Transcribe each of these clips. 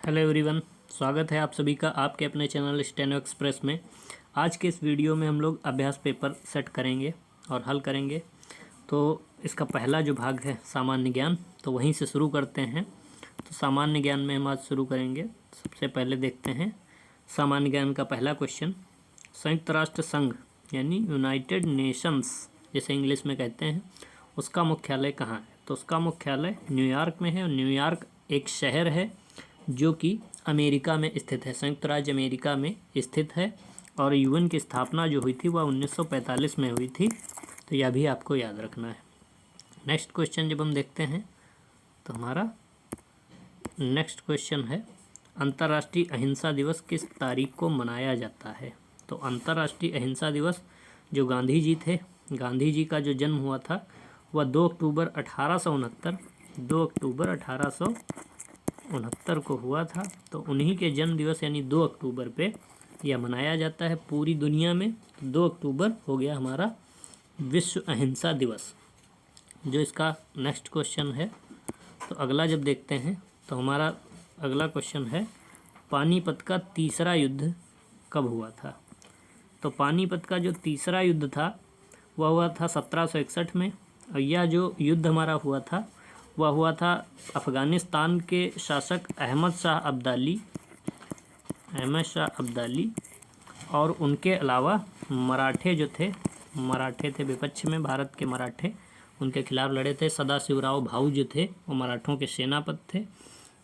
Hello everyone, स्वागत है आप सभी का आपके अपने चैनल स्टेनो एक्सप्रेस में। आज के इस वीडियो में हम लोग अभ्यास पेपर सेट करेंगे और हल करेंगे। तो इसका पहला जो भाग है सामान्य ज्ञान, तो वहीं से शुरू करते हैं। तो सामान्य ज्ञान में हम आज शुरू करेंगे। सबसे पहले देखते हैं सामान्य ज्ञान का पहला क्वेश्चन। संयुक्त राष्ट्र संघ यानी यूनाइटेड नेशंस जैसे इंग्लिश में कहते हैं, उसका मुख्यालय कहाँ है? तो उसका मुख्यालय न्यूयॉर्क में है। और न्यूयॉर्क एक शहर है जो कि अमेरिका में स्थित है, संयुक्त राज्य अमेरिका में स्थित है। और यूएन की स्थापना जो हुई थी वह 1945 में हुई थी। तो यह भी आपको याद रखना है। नेक्स्ट क्वेश्चन जब हम देखते हैं तो हमारा नेक्स्ट क्वेश्चन है, अंतर्राष्ट्रीय अहिंसा दिवस किस तारीख को मनाया जाता है? तो अंतर्राष्ट्रीय अहिंसा दिवस जो गांधी जी थे, गांधी जी का जो जन्म हुआ था वह 2 अक्टूबर 1869 को हुआ था। तो उन्हीं के जन्म दिवस यानी 2 अक्टूबर पे यह मनाया जाता है पूरी दुनिया में। 2 अक्टूबर हो गया हमारा विश्व अहिंसा दिवस। जो इसका नेक्स्ट क्वेश्चन है, तो अगला जब देखते हैं तो हमारा अगला क्वेश्चन है, पानीपत का तीसरा युद्ध कब हुआ था? तो पानीपत का जो तीसरा युद्ध था वह हुआ था 1761 में। और यह जो युद्ध हमारा हुआ था वह हुआ था अफ़गानिस्तान के शासक अहमद शाह अब्दाली और उनके अलावा मराठे जो थे, मराठे थे विपक्ष में, भारत के मराठे उनके खिलाफ लड़े थे। सदाशिवराव भाऊ जो थे वो मराठों के सेनापति थे।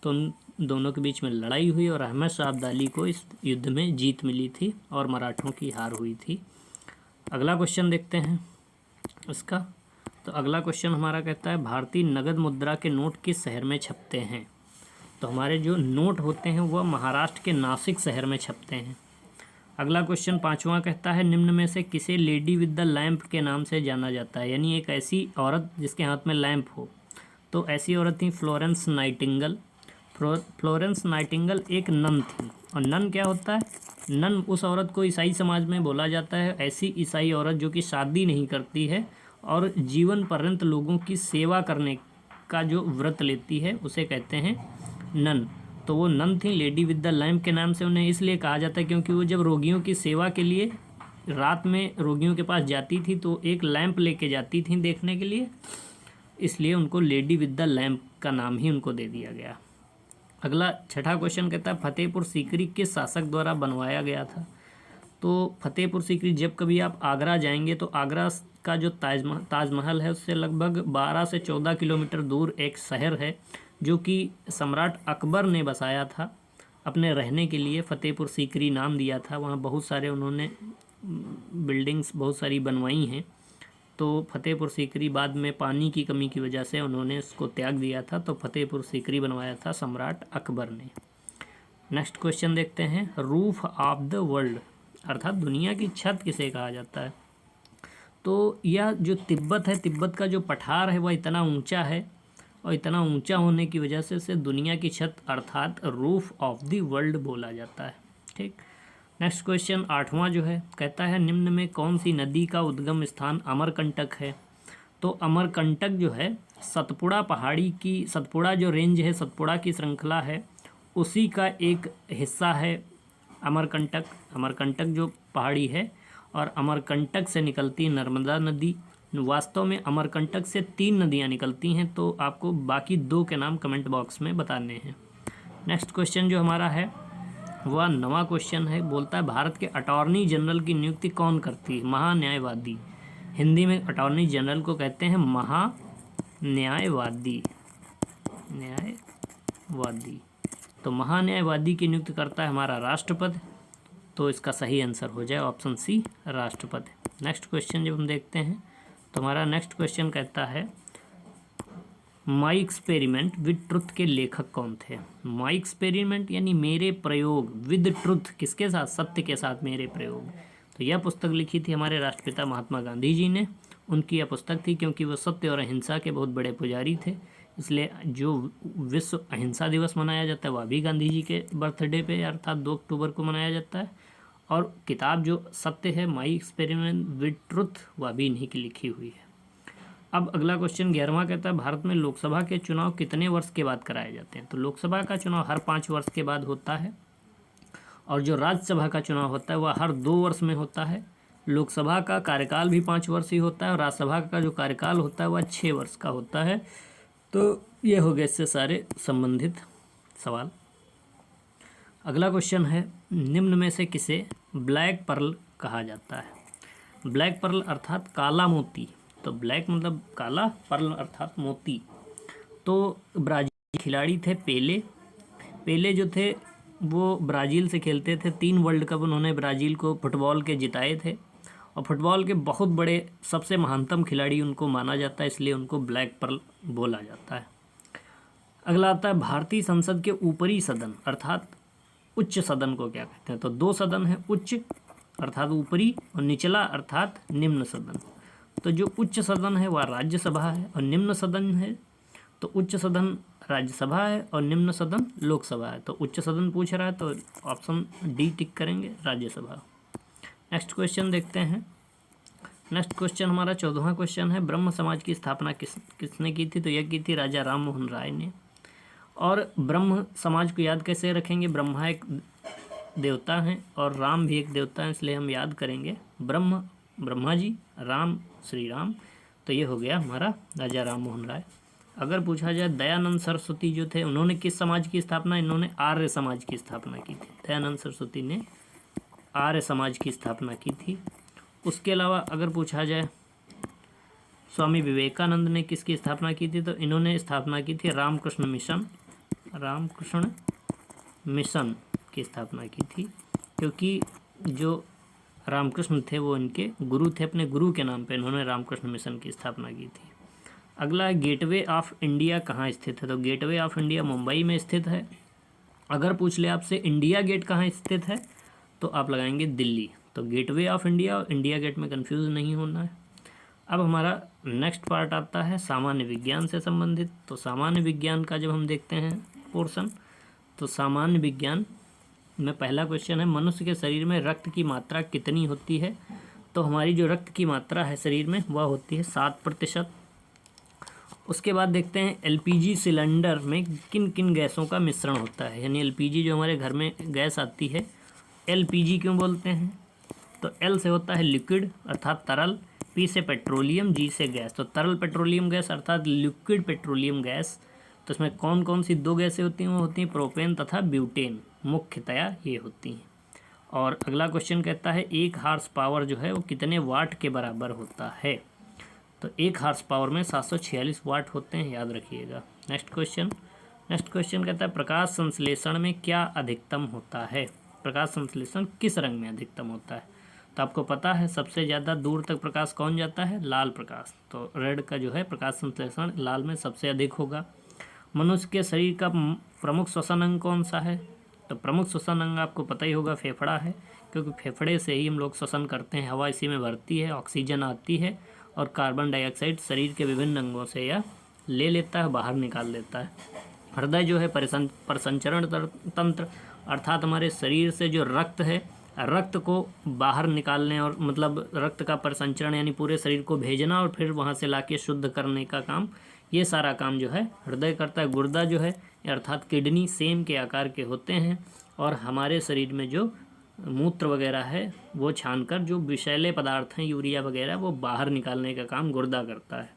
तो उन दोनों के बीच में लड़ाई हुई और अहमद शाह अब्दाली को इस युद्ध में जीत मिली थी और मराठों की हार हुई थी। अगला क्वेश्चन देखते हैं इसका। तो अगला क्वेश्चन हमारा कहता है, भारतीय नगद मुद्रा के नोट किस शहर में छपते हैं? तो हमारे जो नोट होते हैं वह महाराष्ट्र के नासिक शहर में छपते हैं। अगला क्वेश्चन पांचवा कहता है, निम्न में से किसे लेडी विद द लैंप के नाम से जाना जाता है? यानी एक ऐसी औरत जिसके हाथ में लैंप हो। तो ऐसी औरत थी फ्लोरेंस नाइटिंगेल। फ्लोरेंस नाइटिंगेल एक नन थी। और नन क्या होता है? नन उस औरत को ईसाई समाज में बोला जाता है, ऐसी ईसाई औरत जो कि शादी नहीं करती है और जीवन पर्यंत लोगों की सेवा करने का जो व्रत लेती है उसे कहते हैं नन। तो वो नन थी, लेडी विद द लैम्प के नाम से उन्हें इसलिए कहा जाता है क्योंकि वो जब रोगियों की सेवा के लिए रात में रोगियों के पास जाती थी तो एक लैंप लेके जाती थी देखने के लिए, इसलिए उनको लेडी विद द लैम्प का नाम ही उनको दे दिया गया। अगला छठा क्वेश्चन कहता है, फतेहपुर सीकरी किस शासक द्वारा बनवाया गया था? तो फतेहपुर सीकरी जब कभी आप आगरा जाएंगे तो आगरा का जो ताजमहल है उससे लगभग 12 से 14 किलोमीटर दूर एक शहर है जो कि सम्राट अकबर ने बसाया था अपने रहने के लिए। फतेहपुर सीकरी नाम दिया था। वहाँ बहुत सारे उन्होंने बिल्डिंग्स बहुत सारी बनवाई हैं। तो फतेहपुर सीकरी बाद में पानी की कमी की वजह से उन्होंने उसको त्याग दिया था। तो फतेहपुर सीकरी बनवाया था सम्राट अकबर ने। नेक्स्ट क्वेश्चन देखते हैं, रूफ ऑफ द वर्ल्ड अर्थात दुनिया की छत किसे कहा जाता है? तो यह जो तिब्बत है, तिब्बत का जो पठार है वह इतना ऊंचा है और इतना ऊंचा होने की वजह से इसे दुनिया की छत अर्थात रूफ ऑफ द वर्ल्ड बोला जाता है। ठीक। नेक्स्ट क्वेश्चन आठवां जो है कहता है, निम्न में कौन सी नदी का उद्गम स्थान अमरकंटक है? तो अमरकंटक जो है सतपुड़ा पहाड़ी की, सतपुड़ा जो रेंज है, सतपुड़ा की श्रृंखला है, उसी का एक हिस्सा है अमरकंटक। अमरकंटक जो पहाड़ी है और अमरकंटक से निकलती नर्मदा नदी। वास्तव में अमरकंटक से 3 नदियाँ निकलती हैं। तो आपको बाकी 2 के नाम कमेंट बॉक्स में बताने हैं। नेक्स्ट क्वेश्चन जो हमारा है वह 9वां क्वेश्चन है, बोलता है भारत के अटॉर्नी जनरल की नियुक्ति कौन करती है? महान्यायवादी। हिंदी में अटॉर्नी जनरल को कहते हैं महान्यायवादी। न्यायवादी। तो महान्यायवादी की नियुक्ति करता है हमारा राष्ट्रपति। तो इसका सही आंसर हो जाए ऑप्शन सी, राष्ट्रपति। नेक्स्ट क्वेश्चन जब हम देखते हैं तो हमारा नेक्स्ट क्वेश्चन कहता है, माई एक्सपेरिमेंट विद ट्रुथ के लेखक कौन थे? माई एक्सपेरिमेंट यानी मेरे प्रयोग, विद ट्रुथ किसके साथ? सत्य के साथ मेरे प्रयोग। तो यह पुस्तक लिखी थी हमारे राष्ट्रपिता महात्मा गांधी जी ने। उनकी यह पुस्तक थी क्योंकि वो सत्य और अहिंसा के बहुत बड़े पुजारी थे, इसलिए जो विश्व अहिंसा दिवस मनाया जाता है वह भी गांधी जी के बर्थडे पे अर्थात 2 अक्टूबर को मनाया जाता है। और किताब जो सत्य है, माई एक्सपेरिमेंट विद ट्रुथ, वह भी इन्हीं की लिखी हुई है। अब अगला क्वेश्चन 11वां कहता है भारत में लोकसभा के चुनाव कितने वर्ष के बाद कराए जाते हैं। तो लोकसभा का चुनाव हर 5 वर्ष के बाद होता है और जो राज्यसभा का चुनाव होता है वह हर 2 वर्ष में होता है। लोकसभा का कार्यकाल भी 5 वर्ष ही होता है और राज्यसभा का जो कार्यकाल होता है वह 6 वर्ष का होता है। तो ये हो गए इससे सारे संबंधित सवाल। अगला क्वेश्चन है निम्न में से किसे ब्लैक पर्ल कहा जाता है। ब्लैक पर्ल अर्थात काला मोती। तो ब्लैक मतलब काला, पर्ल अर्थात मोती। तो ब्राज़ील खिलाड़ी थे पेले जो थे वो ब्राज़ील से खेलते थे। 3 वर्ल्ड कप उन्होंने ब्राज़ील को फुटबॉल के जिताए थे और फुटबॉल के बहुत बड़े सबसे महानतम खिलाड़ी उनको माना जाता है, इसलिए उनको ब्लैक पर्ल बोला जाता है। अगला आता है भारतीय संसद के ऊपरी सदन अर्थात उच्च सदन को क्या कहते हैं। तो 2 सदन है, उच्च अर्थात ऊपरी और निचला अर्थात निम्न सदन। तो जो उच्च सदन है वह राज्यसभा है और निम्न सदन है तो उच्च सदन राज्यसभा है और निम्न सदन लोकसभा है। तो उच्च सदन पूछ रहा है तो ऑप्शन डी टिक करेंगे, राज्यसभा। नेक्स्ट क्वेश्चन देखते हैं। नेक्स्ट क्वेश्चन हमारा 14वां क्वेश्चन है ब्रह्म समाज की स्थापना किसने की थी। तो यह की थी राजा राम मोहन राय ने। और ब्रह्म समाज को याद कैसे रखेंगे, ब्रह्मा एक देवता हैं और राम भी एक देवता है, इसलिए हम याद करेंगे ब्रह्मा जी, राम श्री राम। तो ये हो गया हमारा राजा राम मोहन राय। अगर पूछा जाए दयानंद सरस्वती जो थे उन्होंने किस समाज की स्थापना, इन्होंने आर्य समाज की स्थापना की थी। दयानंद सरस्वती ने आर्य समाज की स्थापना की थी। उसके अलावा अगर पूछा जाए स्वामी विवेकानंद ने किसकी स्थापना की थी। तो इन्होंने स्थापना की थी रामकृष्ण मिशन की स्थापना की थी, क्योंकि जो रामकृष्ण थे वो इनके गुरु थे, अपने गुरु के नाम पे इन्होंने रामकृष्ण मिशन की स्थापना की थी। अगला है गेटवे ऑफ इंडिया कहाँ स्थित है। तो गेटवे ऑफ इंडिया मुंबई में स्थित है। अगर पूछ ले आपसे इंडिया गेट कहाँ स्थित है तो आप लगाएंगे दिल्ली। तो गेटवे ऑफ इंडिया और इंडिया गेट में कंफ्यूज नहीं होना है। अब हमारा नेक्स्ट पार्ट आता है सामान्य विज्ञान से संबंधित। तो सामान्य विज्ञान का जब हम देखते हैं पोर्शन, तो सामान्य विज्ञान में पहला क्वेश्चन है मनुष्य के शरीर में रक्त की मात्रा कितनी होती है। तो हमारी जो रक्त की मात्रा है शरीर में वह होती है 7%। उसके बाद देखते हैं एलपीजी सिलेंडर में किन किन गैसों का मिश्रण होता है। यानी एलपीजी जो हमारे घर में गैस आती है, एलपीजी क्यों बोलते हैं। तो एल से होता है लिक्विड अर्थात तरल, पी से पेट्रोलियम, जी से गैस। तो तरल पेट्रोलियम गैस अर्थात लिक्विड पेट्रोलियम गैस। तो इसमें कौन कौन सी 2 गैसें होती हैं, वो होती हैं प्रोपेन तथा ब्यूटेन, मुख्यतया ये होती हैं। और अगला क्वेश्चन कहता है 1 हार्स पावर जो है वो कितने वाट के बराबर होता है। तो 1 हार्स पावर में 746 वाट होते हैं, याद रखिएगा। नेक्स्ट क्वेश्चन कहता है प्रकाश संश्लेषण में क्या अधिकतम होता है। प्रकाश संश्लेषण किस रंग में अधिकतम होता है। तो आपको पता है सबसे ज़्यादा दूर तक प्रकाश कौन जाता है, लाल प्रकाश। तो रेड का जो है प्रकाश संश्लेषण लाल में सबसे अधिक होगा। मनुष्य के शरीर का प्रमुख श्वसन अंग कौन सा है। तो प्रमुख श्वसन अंग आपको पता ही होगा फेफड़ा है, क्योंकि फेफड़े से ही हम लोग श्वसन करते हैं, हवा इसी में भरती है, ऑक्सीजन आती है और कार्बन डाइऑक्साइड शरीर के विभिन्न अंगों से यह ले लेता है, बाहर निकाल देता है। हृदय जो है परिसंचरण तंत्र अर्थात हमारे शरीर से जो रक्त है, रक्त को बाहर निकालने और मतलब रक्त का परिसंचरण यानी पूरे शरीर को भेजना और फिर वहाँ से लाके शुद्ध करने का काम, ये सारा काम जो है हृदय करता है। गुर्दा जो है अर्थात किडनी सेम के आकार के होते हैं और हमारे शरीर में जो मूत्र वगैरह है वो छानकर जो विषैले पदार्थ हैं यूरिया वगैरह वो बाहर निकालने का काम गुर्दा करता है।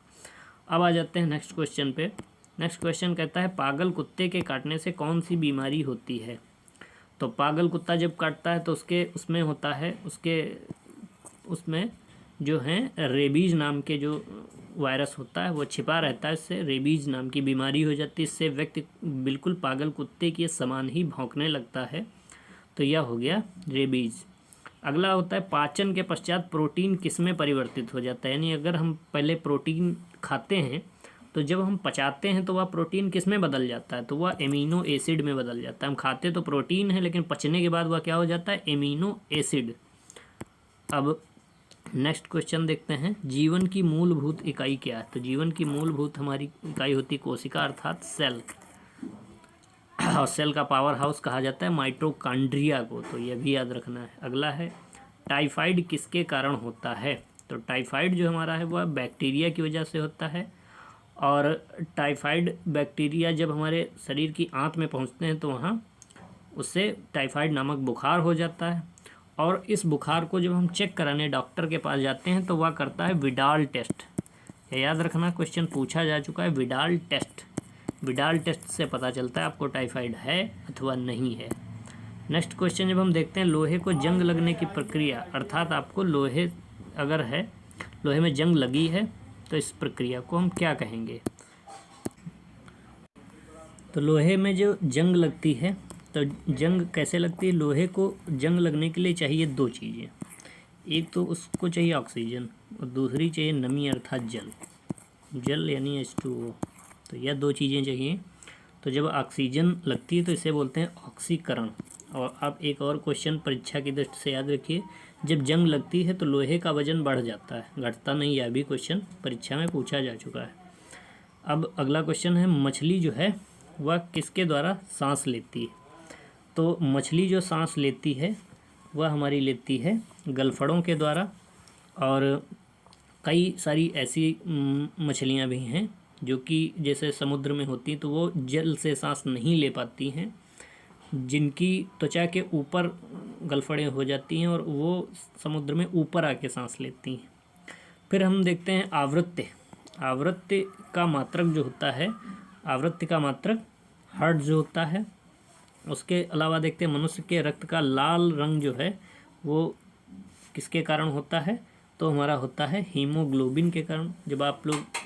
अब आ जाते हैं नेक्स्ट क्वेश्चन पे। नेक्स्ट क्वेश्चन कहता है पागल कुत्ते के काटने से कौन सी बीमारी होती है। तो पागल कुत्ता जब काटता है तो उसमें होता है उसमें जो है रेबीज नाम के जो वायरस होता है वो छिपा रहता है, इससे रेबीज नाम की बीमारी हो जाती है। इससे व्यक्ति बिल्कुल पागल कुत्ते के समान ही भौंकने लगता है। तो यह हो गया रेबीज। अगला होता है पाचन के पश्चात प्रोटीन किस में परिवर्तित हो जाता है। यानी अगर हम पहले प्रोटीन खाते हैं तो जब हम पचाते हैं तो वह प्रोटीन किस में बदल जाता है, तो वह एमिनो एसिड में बदल जाता है। हम खाते तो प्रोटीन है लेकिन पचने के बाद वह क्या हो जाता है, एमिनो एसिड। अब नेक्स्ट क्वेश्चन देखते हैं जीवन की मूलभूत इकाई क्या है। तो जीवन की मूलभूत हमारी इकाई होती है कोशिका अर्थात सेल, और सेल का पावर हाउस कहा जाता है माइटोकॉन्ड्रिया को, तो यह भी याद रखना है। अगला है टाइफाइड किसके कारण होता है। तो टाइफाइड जो हमारा है वह बैक्टीरिया की वजह से होता है, और टाइफाइड बैक्टीरिया जब हमारे शरीर की आंत में पहुंचते हैं तो वहाँ उससे टाइफाइड नामक बुखार हो जाता है। और इस बुखार को जब हम चेक कराने डॉक्टर के पास जाते हैं तो वह करता है विडाल टेस्ट। याद रखना, क्वेश्चन पूछा जा चुका है, विडाल टेस्ट। विडाल टेस्ट से पता चलता है आपको टाइफाइड है अथवा नहीं है। नेक्स्ट क्वेश्चन जब हम देखते हैं लोहे को जंग लगने की प्रक्रिया, अर्थात आपको लोहे अगर है, लोहे में जंग लगी है तो इस प्रक्रिया को हम क्या कहेंगे। तो लोहे में जो जंग लगती है, तो जंग कैसे लगती है, लोहे को जंग लगने के लिए चाहिए दो चीज़ें। एक तो उसको चाहिए ऑक्सीजन और दूसरी चाहिए नमी अर्थात जल, जल यानी H2O। तो यह दो चीज़ें चाहिए। तो जब ऑक्सीजन लगती है तो इसे बोलते हैं ऑक्सीकरण। और आप एक और क्वेश्चन परीक्षा की दृष्टि से याद रखिए, जब जंग लगती है तो लोहे का वजन बढ़ जाता है, घटता नहीं। यह भी क्वेश्चन परीक्षा में पूछा जा चुका है। अब अगला क्वेश्चन है, मछली जो है वह किसके द्वारा सांस लेती है। तो मछली जो सांस लेती है वह हमारी लेती है गलफड़ों के द्वारा। और कई सारी ऐसी मछलियां भी हैं जो कि जैसे समुद्र में होती हैं तो वो जल से सांस नहीं ले पाती हैं, जिनकी त्वचा के ऊपर गलफड़ें हो जाती हैं और वो समुद्र में ऊपर आके सांस लेती हैं। फिर हम देखते हैं आवृत्ति। आवृत्ति का मात्रक जो होता है, आवृत्ति का मात्रक हर्ट्ज जो होता है। उसके अलावा देखते हैं मनुष्य के रक्त का लाल रंग जो है वो किसके कारण होता है, तो हमारा होता है हीमोग्लोबिन के कारण। जब आप लोग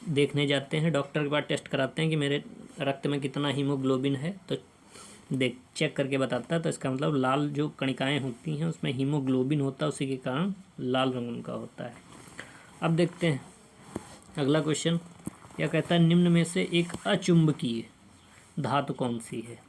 देखने जाते हैं डॉक्टर के पास, टेस्ट कराते हैं कि मेरे रक्त में कितना हीमोग्लोबिन है, तो चेक करके बताता है, तो इसका मतलब लाल जो कणिकाएं होती हैं उसमें हीमोग्लोबिन होता है, उसी के कारण लाल रंग उनका होता है। अब देखते हैं अगला क्वेश्चन क्या कहता है, निम्न में से एक अचुंबकीय धातु कौन सी है।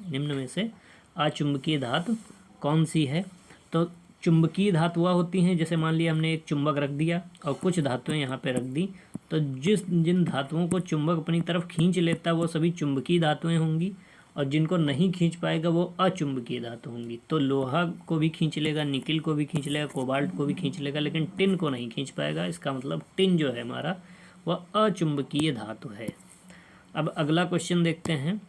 निम्न में से अचुंबकीय धातु कौन सी है। तो चुंबकीय धातु वह होती हैं, जैसे मान लिया हमने एक चुंबक रख दिया और कुछ धातुएं यहाँ पे रख दी, तो जिन धातुओं को चुंबक अपनी तरफ खींच लेता है वो सभी चुंबकीय धातुएं होंगी, और जिनको नहीं खींच पाएगा वो अचुंबकीय धातु होंगी। तो लोहा को भी खींच लेगा, निकिल को भी खींच लेगा, कोबाल्ट को भी खींच लेगा, लेकिन टिन को नहीं खींच पाएगा। इसका मतलब टिन जो है हमारा वह अचुंबकीय धातु है। अब अगला क्वेश्चन देखते हैं,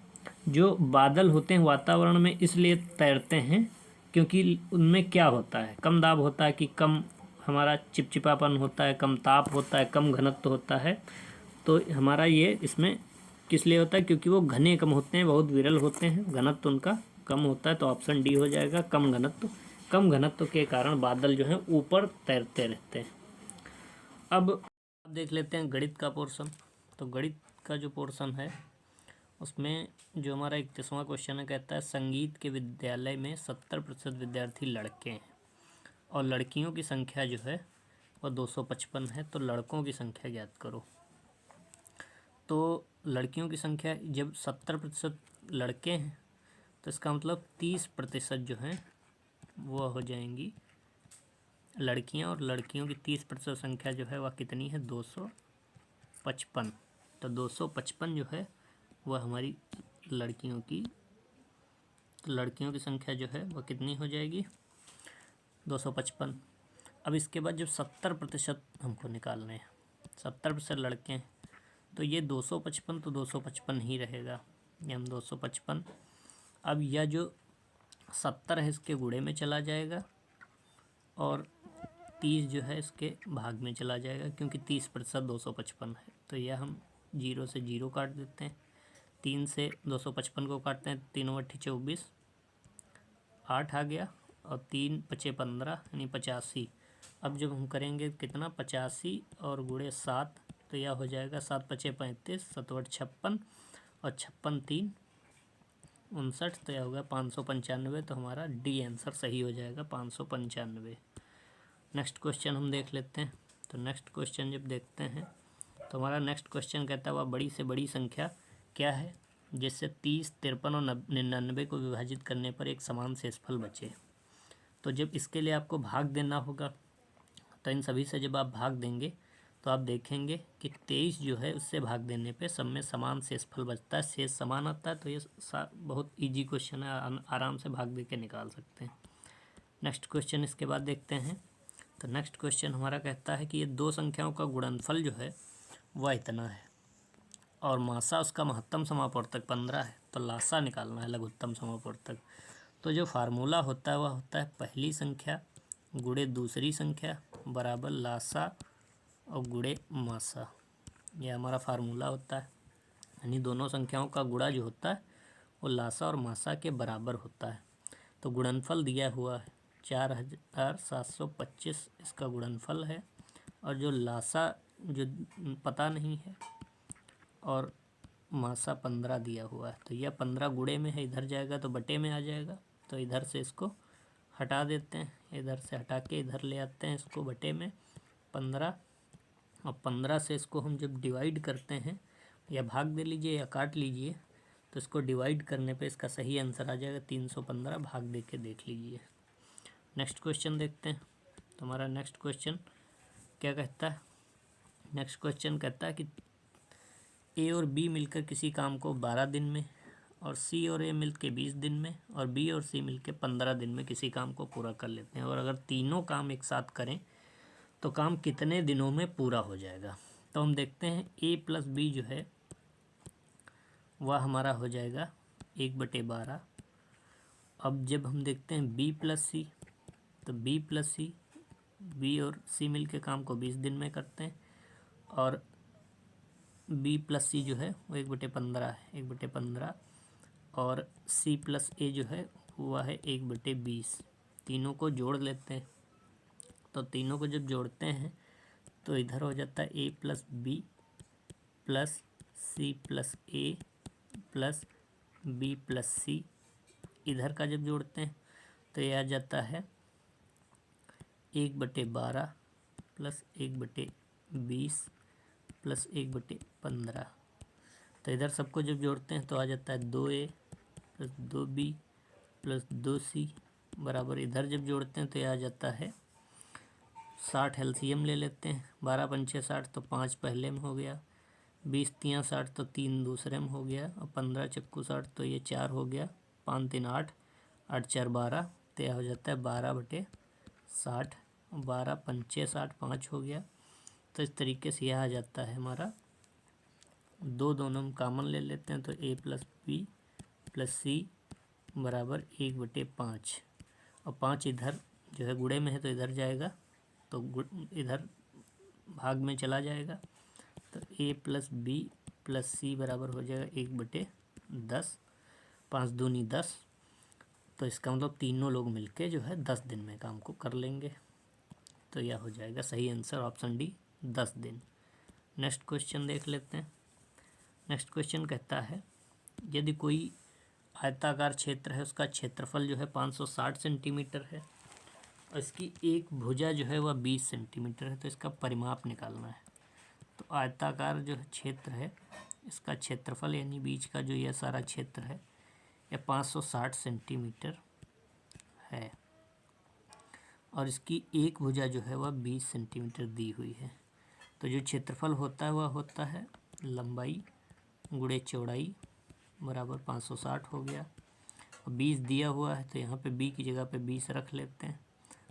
जो बादल होते हैं वातावरण में इसलिए तैरते हैं क्योंकि उनमें क्या होता है, कम दाब होता है कि कम हमारा चिपचिपापन होता है, कम ताप होता है, कम घनत्व होता है। तो हमारा ये इसमें किस लिए होता है, क्योंकि वो घने कम होते हैं, बहुत विरल होते हैं, घनत्व उनका कम होता है। तो ऑप्शन डी हो जाएगा, कम घनत्व। कम घनत्व के कारण बादल जो है ऊपर तैरते रहते हैं। अब देख लेते हैं गणित का पोर्शन। तो गणित का जो पोर्शन है उसमें जो हमारा 31वां क्वेश्चन है, कहता है संगीत के विद्यालय में 70% विद्यार्थी लड़के हैं और लड़कियों की संख्या जो है वह 255 है। तो लड़कों की संख्या ज्ञात करो। तो लड़कियों की संख्या जब 70% लड़के हैं तो इसका मतलब 30% जो हैं वह हो जाएंगी लड़कियां, और लड़कियों की 30% संख्या जो है वह कितनी है, 255। तो 255 जो है वह हमारी लड़कियों की संख्या जो है वह कितनी हो जाएगी, 255। अब इसके बाद जब 70% हमको निकालने हैं, 70% लड़के हैं, तो ये 255 तो 255 ही रहेगा, ये हम 255। अब यह जो 70 है इसके गुणे में चला जाएगा और 30 जो है इसके भाग में चला जाएगा, क्योंकि 30% 255 है। तो यह हम 0 से 0 काट देते हैं, 3 से 255 को काटते हैं, 3 × 8 = 24, 8 आ गया, और 3 × 5 = 15 यानी 85। अब जब हम करेंगे कितना, 85 और गुणे 7, तो यह हो जाएगा 7 × 5 = 35, 7 × 8 = 56 और 56 × 3 = 59। तो यह होगा 595। तो हमारा डी आंसर सही हो जाएगा, 595। नेक्स्ट क्वेश्चन हम देख लेते हैं। तो नेक्स्ट क्वेश्चन जब देखते हैं तो हमारा नेक्स्ट क्वेश्चन कहता है वह बड़ी से बड़ी संख्या क्या है जिससे 30, 53 और 99 को विभाजित करने पर एक समान शेषफल बचे। तो जब इसके लिए आपको भाग देना होगा, तो इन सभी से जब आप भाग देंगे तो आप देखेंगे कि 23 जो है उससे भाग देने पे सब में समान शेषफल बचता है, शेष समान आता है। तो ये बहुत इजी क्वेश्चन है, आराम से भाग दे के निकाल सकते हैं। नेक्स्ट क्वेश्चन इसके बाद देखते हैं। तो नेक्स्ट क्वेश्चन हमारा कहता है कि ये दो संख्याओं का गुणनफल जो है वह इतना है और मासा उसका महत्तम समापवर्तक 15 है, तो लासा निकालना है लघुत्तम समापवर्तक। तो जो फार्मूला होता है वह होता है पहली संख्या गुणे दूसरी संख्या बराबर लासा और गुणे मासा। यह हमारा फार्मूला होता है, यानी दोनों संख्याओं का गुणा जो होता है वो लासा और मासा के बराबर होता है। तो गुणनफल दिया हुआ है 4725 इसका गुणनफल है, और जो लासा जो पता नहीं है और मासा 15 दिया हुआ है। तो यह 15 गुणे में है, इधर जाएगा तो बटे में आ जाएगा, तो इधर से इसको हटा देते हैं, इधर से हटा के इधर ले आते हैं इसको बटे में 15, और 15 से इसको हम जब डिवाइड करते हैं या भाग दे लीजिए या काट लीजिए तो इसको डिवाइड करने पे इसका सही आंसर आ जाएगा 315। भाग दे के देख लीजिए। नेक्स्ट क्वेश्चन देखते हैं। तो हमारा नेक्स्ट क्वेश्चन क्या कहता है? नेक्स्ट क्वेश्चन कहता है कि ए और बी मिलकर किसी काम को 12 दिन में और सी और ए मिलकर 20 दिन में और बी और सी मिलकर 15 दिन में किसी काम को पूरा कर लेते हैं, और अगर तीनों काम एक साथ करें तो काम कितने दिनों में पूरा हो जाएगा। तो हम देखते हैं ए प्लस बी जो है वह हमारा हो जाएगा 1/12। अब जब हम देखते हैं बी प्लस सी, तो बी प्लस सी, बी और सी मिल के काम को 20 दिन में करते हैं, और बी प्लस सी जो है वो 1/15 है, 1/15, और सी प्लस ए जो है वह है 1/20। तीनों को जोड़ लेते हैं, तो तीनों को जब जोड़ते हैं तो इधर हो जाता है A plus B plus C plus A plus B plus C. इधर का जब जोड़ते हैं तो ये आ जाता है 1/12 प्लस 1/20 प्लस 1/15। तो इधर सबको जब जोड़ते हैं तो आ जाता है 2a plus 2b plus 2c बराबर, इधर जब जोड़ते हैं तो ये आ जाता है 60। एलसीएम ले लेते हैं, 12 पंचे 60 तो 5 पहले में हो गया, 20 तियाँ 60 तो 3 दूसरे में हो गया, और 15 चक्कू 60 तो ये 4 हो गया, 5 3 8, 8 4 12, तो यह हो जाता है 12/60, 12 पंचे 60, 5 हो गया। तो इस तरीके से यह आ जाता है हमारा दोनों हम कॉमन ले लेते हैं, तो ए प्लस बी प्लस सी बराबर 1/5, और 5 इधर जो है गुणे में है तो इधर जाएगा, तो इधर भाग में चला जाएगा, तो ए प्लस बी प्लस सी बराबर हो जाएगा 1/10, 5 दूनी 10। तो इसका मतलब तीनों लोग मिलके जो है 10 दिन में काम को कर लेंगे, तो यह हो जाएगा सही आंसर ऑप्शन डी 10 दिन। नेक्स्ट क्वेश्चन देख लेते हैं। नेक्स्ट क्वेश्चन कहता है यदि कोई आयताकार क्षेत्र है उसका क्षेत्रफल जो है 560 सेंटीमीटर है और इसकी एक भुजा जो है वह 20 सेंटीमीटर है, तो इसका परिमाप निकालना है। तो आयताकार जो क्षेत्र है इसका क्षेत्रफल यानी बीच का जो यह सारा क्षेत्र है यह 560 सेंटीमीटर है और इसकी एक भुजा जो है वह 20 सेंटीमीटर दी हुई है। तो जो क्षेत्रफल होता है वह होता है लंबाई गुणे चौड़ाई बराबर 560 हो गया, और 20 दिया हुआ है तो यहाँ पे b की जगह पे 20 रख लेते हैं,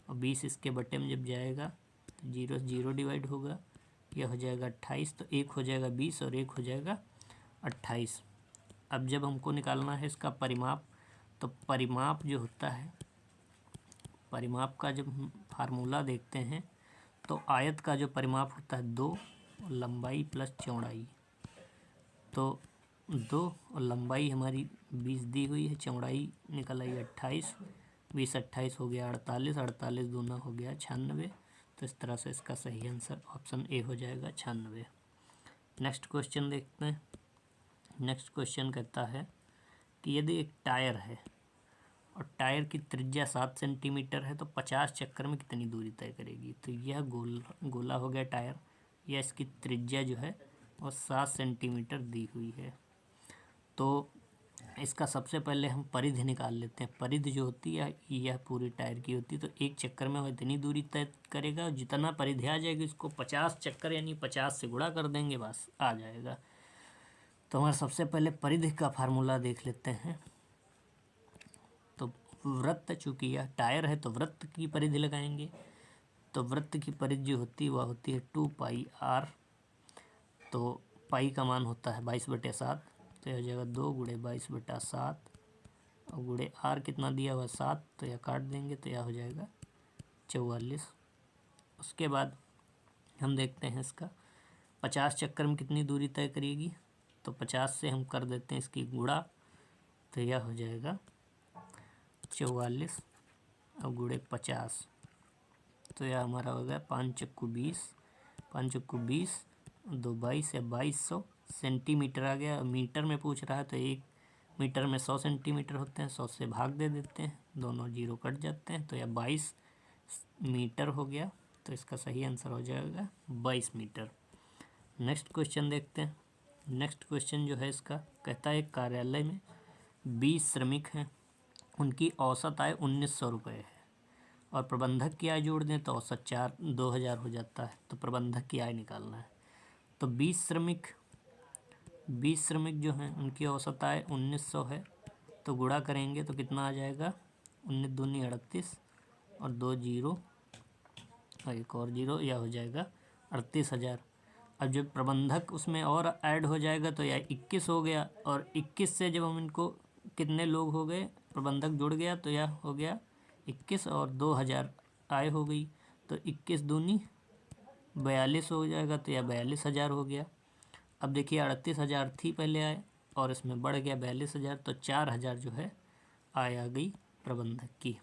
और 20 इसके बटे में जब जाएगा तो 0 से 0 डिवाइड होगा, यह हो जाएगा 28, तो एक हो जाएगा 20 और एक हो जाएगा 28। अब जब हमको निकालना है इसका परिमाप, तो परिमाप जो होता है, परिमाप का जब हम फार्मूला देखते हैं तो आयत का जो परिमाप होता है 2 लंबाई प्लस चौड़ाई, तो 2 और लंबाई हमारी 20 दी हुई है, चौड़ाई निकल आई 28, 20 28 हो गया 48, 48 दूना हो गया 96। तो इस तरह से इसका सही आंसर ऑप्शन ए हो जाएगा 96। नेक्स्ट क्वेश्चन देखते हैं। नेक्स्ट क्वेश्चन कहता है कि यदि एक टायर है और टायर की त्रिज्या 7 सेंटीमीटर है तो 50 चक्कर में कितनी दूरी तय करेगी। तो यह गोला हो गया टायर, यह इसकी त्रिज्या जो है वो 7 सेंटीमीटर दी हुई है। तो इसका सबसे पहले हम परिधि निकाल लेते हैं। परिधि जो होती है यह पूरी टायर की होती है, तो एक चक्कर में वह इतनी दूरी तय करेगा, जितना परिधि आ जाएगी उसको 50 चक्कर यानी 50 से गुणा कर देंगे, बस आ जाएगा। तो हमारा सबसे पहले परिधि का फार्मूला देख लेते हैं। तो वृत्त, चूँकि यह टायर है तो वृत्त की परिधि लगाएंगे, तो वृत्त की परिधि जो होती है वह होती है 2πr। तो पाई का मान होता है 22/7, तो यह हो जाएगा 2 × 22/7 और गुणे आर कितना दिया हुआ 7, तो यह काट देंगे तो यह हो जाएगा 44। उसके बाद हम देखते हैं इसका 50 चक्कर में कितनी दूरी तय करेगी, तो 50 से हम कर देते हैं इसकी गुणा, तो यह हो जाएगा 44 और गुणे 50, तो यह हमारा हो गया 5 चक्कू 20, 5 चक्कू 20, 2 22 या 2200 सेंटीमीटर आ गया। मीटर में पूछ रहा है तो 1 मीटर में 100 सेंटीमीटर होते हैं, 100 से भाग दे देते हैं, दोनों जीरो कट जाते हैं, तो यह 22 मीटर हो गया। तो इसका सही आंसर हो जाएगा 22 मीटर। नेक्स्ट क्वेश्चन देखते हैं। नेक्स्ट क्वेश्चन जो है इसका कहता है एक कार्यालय में 20 श्रमिक हैं, उनकी औसत आय 1900 रुपये है और प्रबंधक की आय जोड़ दें तो औसत 2000 हो जाता है। तो प्रबंधक की आय निकालना है। तो 20 श्रमिक जो हैं उनकी औसत आय 1900 है, तो गुणा करेंगे तो कितना आ जाएगा 19 दूनी 38 और 2 जीरो और एक और जीरो, यह हो जाएगा 38,000। अब जब प्रबंधक उसमें और ऐड हो जाएगा तो यह 21 हो गया, और 21 से जब हम इनको कितने लोग हो गए प्रबंधक जुड़ गया तो यह हो गया 21 और 2000 आय हो गई, तो 21 दूनी 42 हो जाएगा, तो यह 42,000 हो गया। अब देखिए 38,000 थी पहले आय और इसमें बढ़ गया 42,000, तो 4,000 जो है आय आ गई प्रबंधक की।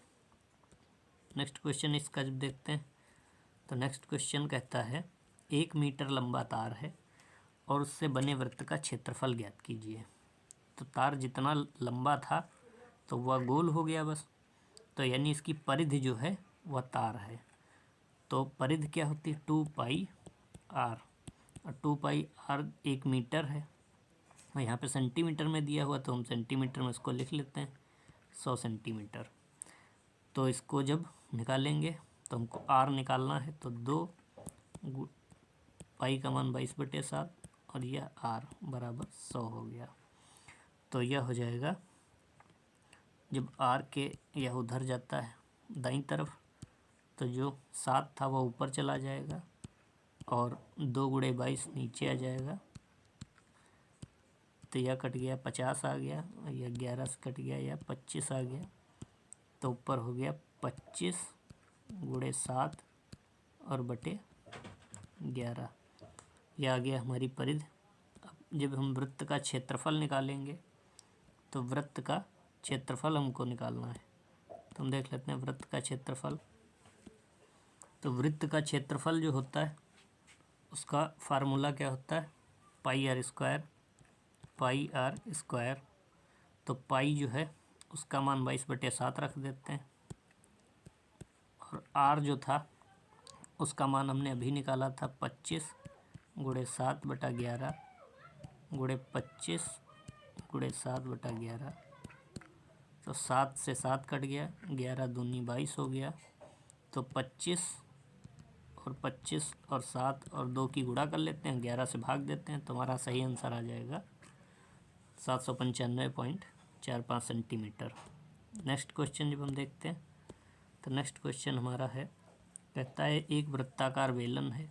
नेक्स्ट क्वेश्चन इसका जब देखते हैं तो नेक्स्ट क्वेश्चन कहता है 1 मीटर लंबा तार है और उससे बने वृत्त का क्षेत्रफल ज्ञात कीजिए। तो तार जितना लंबा था तो वह गोल हो गया बस, तो यानी इसकी परिधि जो है वह तार है। तो परिधि क्या होती है 2πr, और 2πr 1 मीटर है और यहाँ पे सेंटीमीटर में दिया हुआ तो हम सेंटीमीटर में इसको लिख लेते हैं 100 सेंटीमीटर। तो इसको जब निकालेंगे तो हमको r निकालना है, तो 2 पाई का मान 22/7 और यह r बराबर 100 हो गया। तो यह हो जाएगा जब r के यह उधर जाता है दाईं तरफ तो जो 7 था वह ऊपर चला जाएगा और 2 × 22 नीचे आ जाएगा, तो यह कट गया 50 आ गया और यह 11 से कट गया, यह 25 आ गया, तो ऊपर हो गया 25 × 7 और बटे 11, यह आ गया हमारी परिधि। अब जब हम वृत्त का क्षेत्रफल निकालेंगे तो वृत्त का क्षेत्रफल हमको निकालना है, तो हम देख लेते हैं वृत्त का क्षेत्रफल। तो वृत्त का क्षेत्रफल जो होता है उसका फार्मूला क्या होता है πr²। तो पाई जो है उसका मान 22/7 रख देते हैं और r जो था उसका मान हमने अभी निकाला था 25 × 7/11 × 25 × 7/11, तो 7 से 7 कट गया, 11 दूनी 22 हो गया, तो 25 और 25 और 7 और 2 की गुणा कर लेते हैं, 11 से भाग देते हैं, तो हमारा सही आंसर आ जाएगा 795.45 सेंटीमीटर। नेक्स्ट क्वेश्चन जब हम देखते हैं तो नेक्स्ट क्वेश्चन हमारा है कहता है एक वृत्ताकार बेलन है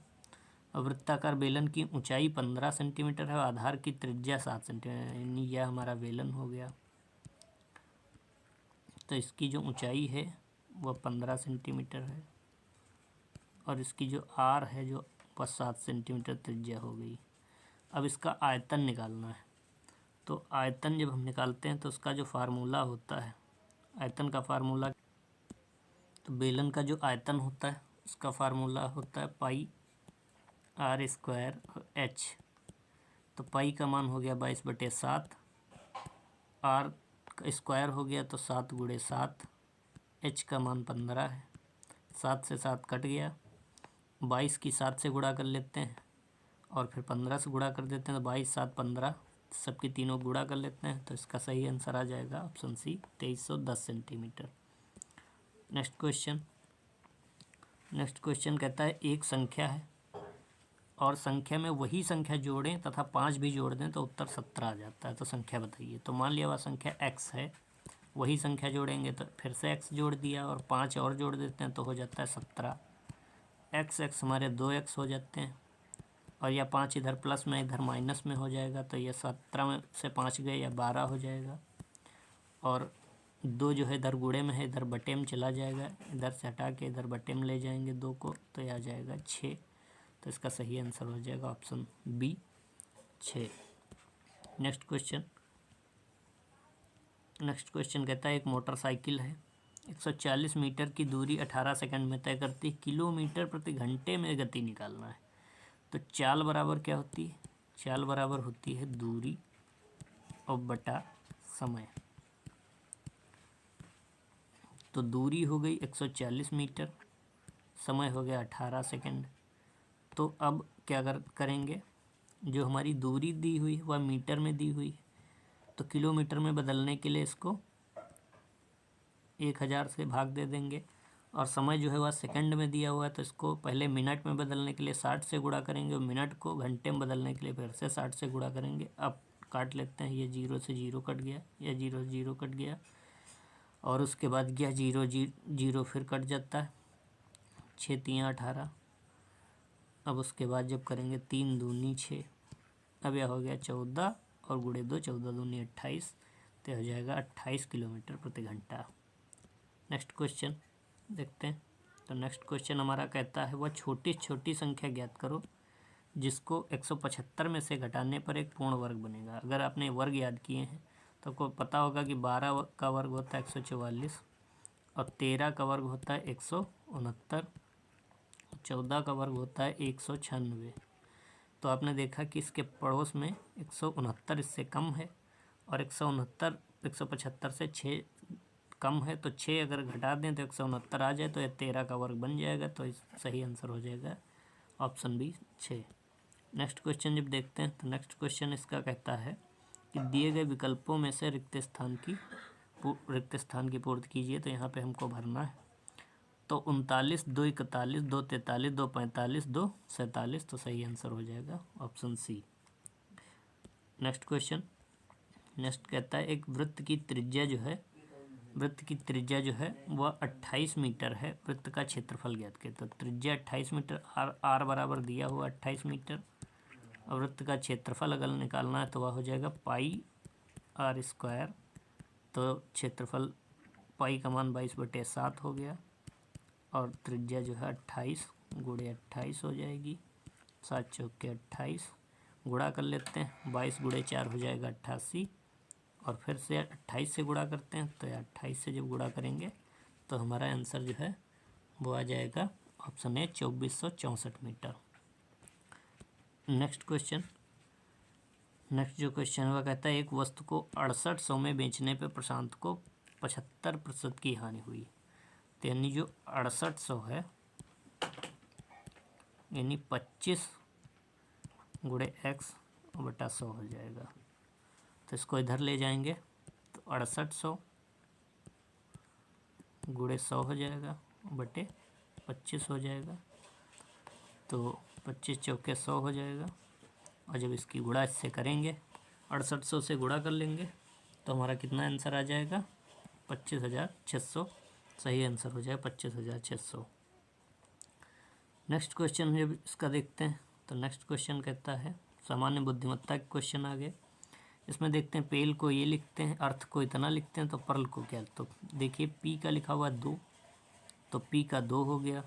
और वृत्ताकार बेलन की ऊंचाई 15 सेंटीमीटर है और आधार की त्रिज्या 7 सेंटीमीटर, यानी यह हमारा बेलन हो गया। तो इसकी जो ऊंचाई है वह 15 सेंटीमीटर है और इसकी जो आर है जो वह 7 सेंटीमीटर त्रिज्या हो गई। अब इसका आयतन निकालना है, तो आयतन जब हम निकालते हैं तो उसका जो फार्मूला होता है आयतन का फार्मूला, तो बेलन का जो आयतन होता है उसका फार्मूला होता है πr² और h। तो पाई का मान हो गया 22/7, r का स्क्वायर हो गया तो 7 × 7, h का मान 15 है, 7 से 7 कट गया, 22 की 7 से गुणा कर लेते हैं और फिर 15 से गुणा कर देते हैं, तो 22 7 15 सबकी तीनों गुणा कर लेते हैं, तो इसका सही आंसर आ जाएगा option C 2310 centimetre. Next question कहता है एक संख्या है और संख्या में वही संख्या जोड़ें तथा 5 भी जोड़ दें तो उत्तर 17 आ जाता है, तो संख्या बताइए। तो मान लिया वह संख्या x है, वही संख्या जोड़ेंगे तो फिर से x जोड़ दिया और 5 और जोड़ देते हैं तो हो जाता है 17। x हमारे 2x हो जाते हैं, और यह 5 इधर प्लस में इधर माइनस में हो जाएगा, तो यह 17 में से 5 गए या 12 हो जाएगा। और 2 जो है इधर गुणे में है, इधर बटे में चला जाएगा, इधर से हटा के इधर बटे में ले जाएंगे 2 को, तो यह आ जाएगा 6। तो इसका सही आंसर हो जाएगा ऑप्शन बी 6। नेक्स्ट क्वेश्चन कहता है एक मोटरसाइकिल है, 140 मीटर की दूरी 18 सेकंड में तय करती है, किलोमीटर प्रति घंटे में गति निकालना है। तो चाल बराबर क्या होती है? चाल बराबर होती है दूरी और बटा समय। तो दूरी हो गई 140 मीटर, समय हो गया 18 सेकंड। तो अब क्या करेंगे, जो हमारी दूरी दी हुई है वह मीटर में दी हुई है, तो किलोमीटर में बदलने के लिए इसको 1000 से भाग दे देंगे, और समय जो है वह सेकंड में दिया हुआ है, तो इसको पहले मिनट में बदलने के लिए 60 से गुणा करेंगे, और मिनट को घंटे में बदलने के लिए फिर से 60 से गुणा करेंगे। अब काट लेते हैं, ये 0 से 0 कट गया, या 0 से 0 कट गया, और उसके बाद गया 0 0 फिर कट जाता है, 6 3 18। अब उसके बाद जब करेंगे 3 दूनी 6, अब यह हो गया 14 और गुणे 2, 14 दूनी 28, तो हो जाएगा 28 किलोमीटर प्रति घंटा। नेक्स्ट क्वेश्चन देखते हैं। तो नेक्स्ट क्वेश्चन हमारा कहता है वह छोटी छोटी संख्या ज्ञात करो जिसको 175 में से घटाने पर एक पूर्ण वर्ग बनेगा। अगर आपने वर्ग याद किए हैं तो आपको पता होगा कि 12 का वर्ग होता है 144, और 13 का वर्ग होता है 169, 14 का वर्ग होता है 196। तो आपने देखा कि इसके पड़ोस में 169 इससे कम है, और 169 175 से 6 कम है, तो 6 अगर घटा दें तो 169 आ जाए, तो यह 13 का वर्ग बन जाएगा। तो सही आंसर हो जाएगा ऑप्शन बी 6। नेक्स्ट क्वेश्चन जब देखते हैं, तो नेक्स्ट क्वेश्चन इसका कहता है कि दिए गए विकल्पों में से रिक्त स्थान की पूर्ति कीजिए। तो यहाँ पे हमको भरना है, तो 39 2 41 2 43 2 45 2 47, तो सही आंसर हो जाएगा ऑप्शन सी। नेक्स्ट कहता है एक वृत्त की त्रिज्या जो है वह 28 मीटर है, वृत्त का क्षेत्रफल ज्ञात करें। तो त्रिज्या 28 मीटर, आर बराबर दिया हुआ 28 मीटर, और वृत्त का क्षेत्रफल अगर निकालना है तो वह हो जाएगा पाई आर स्क्वायर। तो क्षेत्रफल पाई का मान 22/7 हो गया, और त्रिज्या जो है 28 गुणे 28 हो जाएगी, 7 चौके 28, गुणा कर लेते हैं, 22 गुणे 4 हो जाएगा 88, और फिर से 28 से गुणा करते हैं, तो 28 से जब गुणा करेंगे तो हमारा आंसर जो है वो आ जाएगा ऑप्शन ए 2464 मीटर। नेक्स्ट जो क्वेश्चन हुआ कहता है एक वस्तु को 6800 में बेचने पर प्रशांत को 75% की हानि हुई। तो यानी जो 6800 है यानी 25 गुणे x बटा 100 हो जाएगा। तो इसको इधर ले जाएंगे तो 6800 गुणे 100 हो जाएगा बटे 25 हो जाएगा, तो 25 चौके 100 हो जाएगा, और जब इसकी गुणा इससे करेंगे 6800 से गुणा कर लेंगे तो हमारा कितना आंसर आ जाएगा 25,600। सही आंसर हो जाएगा 25,600। नेक्स्ट क्वेश्चन जब इसका देखते हैं, तो नेक्स्ट क्वेश्चन कहता है सामान्य बुद्धिमत्ता के क्वेश्चन आगे। इसमें देखते हैं पेल को ये लिखते हैं, अर्थ को इतना लिखते हैं, तो पर्ल को क्या। तो देखिए पी का लिखा हुआ 2, तो पी का 2 हो गया।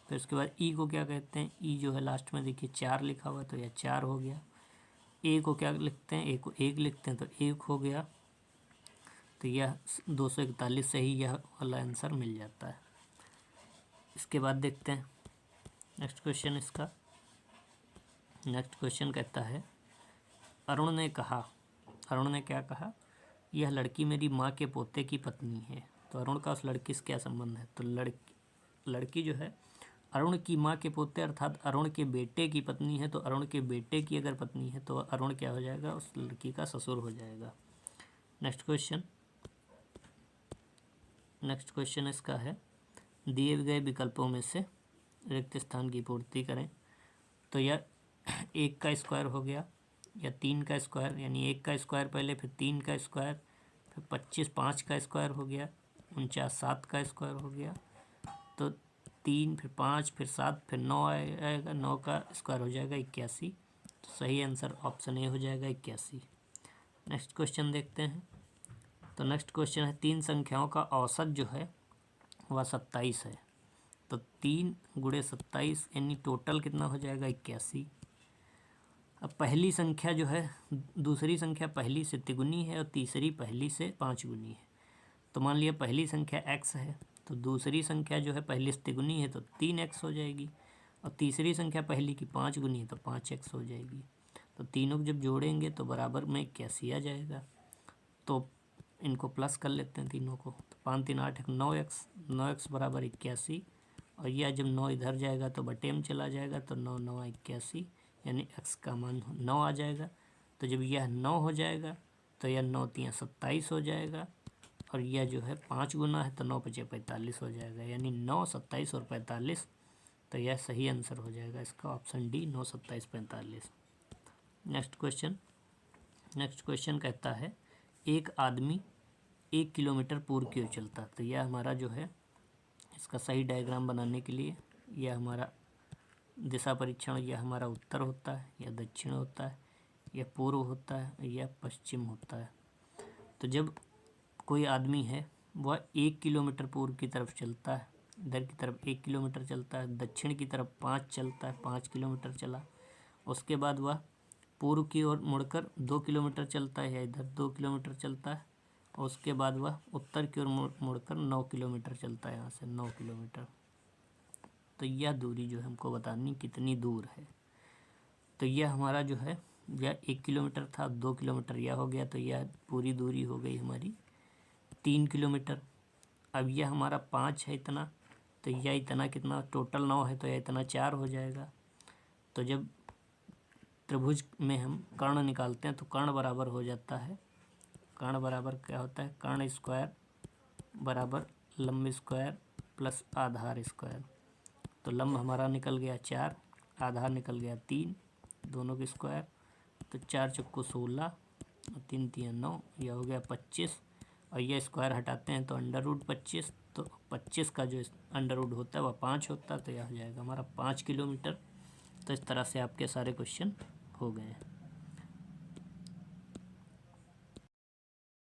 फिर उसके बाद ई को क्या कहते हैं, ई जो है लास्ट में देखिए 4 लिखा हुआ, तो यह 4 हो गया। ए को क्या लिखते हैं, ए को 1 लिखते हैं, तो 1 हो गया। तो यह 241 से ही यह वाला आंसर मिल जाता है। इसके बाद देखते हैं नेक्स्ट क्वेश्चन इसका। नेक्स्ट क्वेश्चन कहता है अरुण ने क्या कहा, यह लड़की मेरी माँ के पोते की पत्नी है। तो अरुण का उस लड़की से क्या संबंध है। तो लड़की जो है अरुण की माँ के पोते अर्थात अरुण के बेटे की पत्नी है। तो अरुण के बेटे की अगर पत्नी है तो अरुण क्या हो जाएगा, उस लड़की का ससुर हो जाएगा। नेक्स्ट क्वेश्चन इसका है दिए गए विकल्पों में से रिक्त स्थान की पूर्ति करें। तो यह 1 का स्क्वायर हो गया, या 3 का स्क्वायर, यानी 1 का स्क्वायर पहले, फिर 3 का स्क्वायर, फिर 25 5 का स्क्वायर हो गया, 49 7 का स्क्वायर हो गया। तो 3, फिर 5, फिर 7, फिर 9 आएगा। 9 का स्क्वायर हो जाएगा 81। तो सही आंसर ऑप्शन ए हो जाएगा 81। नेक्स्ट क्वेश्चन देखते हैं। तो नेक्स्ट क्वेश्चन है 3 संख्याओं का औसत जो है वह 27 है। तो 3 गुणे 27 यानी टोटल कितना हो जाएगा 81। अब पहली संख्या जो है दूसरी संख्या पहली से तिगुनी है और तीसरी पहली से 5 गुनी है। तो मान लिया पहली संख्या x है, तो दूसरी संख्या जो है पहली से तिगुनी है तो 3x हो जाएगी, और तीसरी संख्या पहली की 5 गुनी है तो 5x हो जाएगी। तो तीनों को जब जोड़ेंगे तो बराबर में 81 आ जाएगा। तो इनको प्लस कर लेते हैं तीनों को। तो 5 3 8 9x, 9x बराबर 81। और यह जब 9 इधर जाएगा तो बटे में चला जाएगा, तो 9 9 81 यानी x का मान 9 आ जाएगा। तो जब यह 9 हो जाएगा तो यह 9 3 27 हो जाएगा, और यह जो है 5 गुना है तो 9 5 45 हो जाएगा, यानी 9 27 और 45। तो यह सही आंसर हो जाएगा इसका ऑप्शन डी, 9 27 45। नेक्स्ट क्वेश्चन कहता है एक आदमी 1 किलोमीटर पूर्व की ओर चलता। तो यह हमारा जो है इसका सही डायग्राम बनाने के लिए यह हमारा दिशा परीक्षण, यह हमारा उत्तर होता है, यह दक्षिण होता है, यह पूर्व होता है, यह पश्चिम होता है। तो जब कोई आदमी है वह 1 किलोमीटर पूर्व की तरफ चलता है, इधर की तरफ 1 किलोमीटर चलता है, दक्षिण की तरफ 5 चलता है, 5 किलोमीटर चला। उसके बाद वह पूर्व की ओर मुड़कर 2 किलोमीटर चलता है, या इधर 2 किलोमीटर चलता है, और उसके बाद वह उत्तर की ओर मुड़कर 9 किलोमीटर चलता है, यहाँ से 9 किलोमीटर। तो यह दूरी जो है हमको बतानी कितनी दूर है। तो यह हमारा जो है यह 1 किलोमीटर था, 2 किलोमीटर यह हो गया, तो यह पूरी दूरी हो गई हमारी 3 किलोमीटर। अब यह हमारा 5 है इतना, तो यह इतना कितना, टोटल 9 है तो यह इतना 4 हो जाएगा। तो जब त्रिभुज में हम कर्ण निकालते हैं तो कर्ण बराबर हो जाता है, कर्ण बराबर क्या होता है, कर्ण स्क्वायर बराबर लंब स्क्वायर प्लस आधार स्क्वायर। तो लंब हमारा निकल गया 4, आधार निकल गया 3, दोनों के स्क्वायर। तो 4 चौको 16 और 3 3 9, यह हो गया 25, और यह स्क्वायर हटाते हैं तो अंडर रूट 25। तो 25 का जो अंडर रूट होता है वह 5 होता है, तो यह हो जाएगा हमारा 5 किलोमीटर। तो इस तरह से आपके सारे क्वेश्चन हो गए हैं।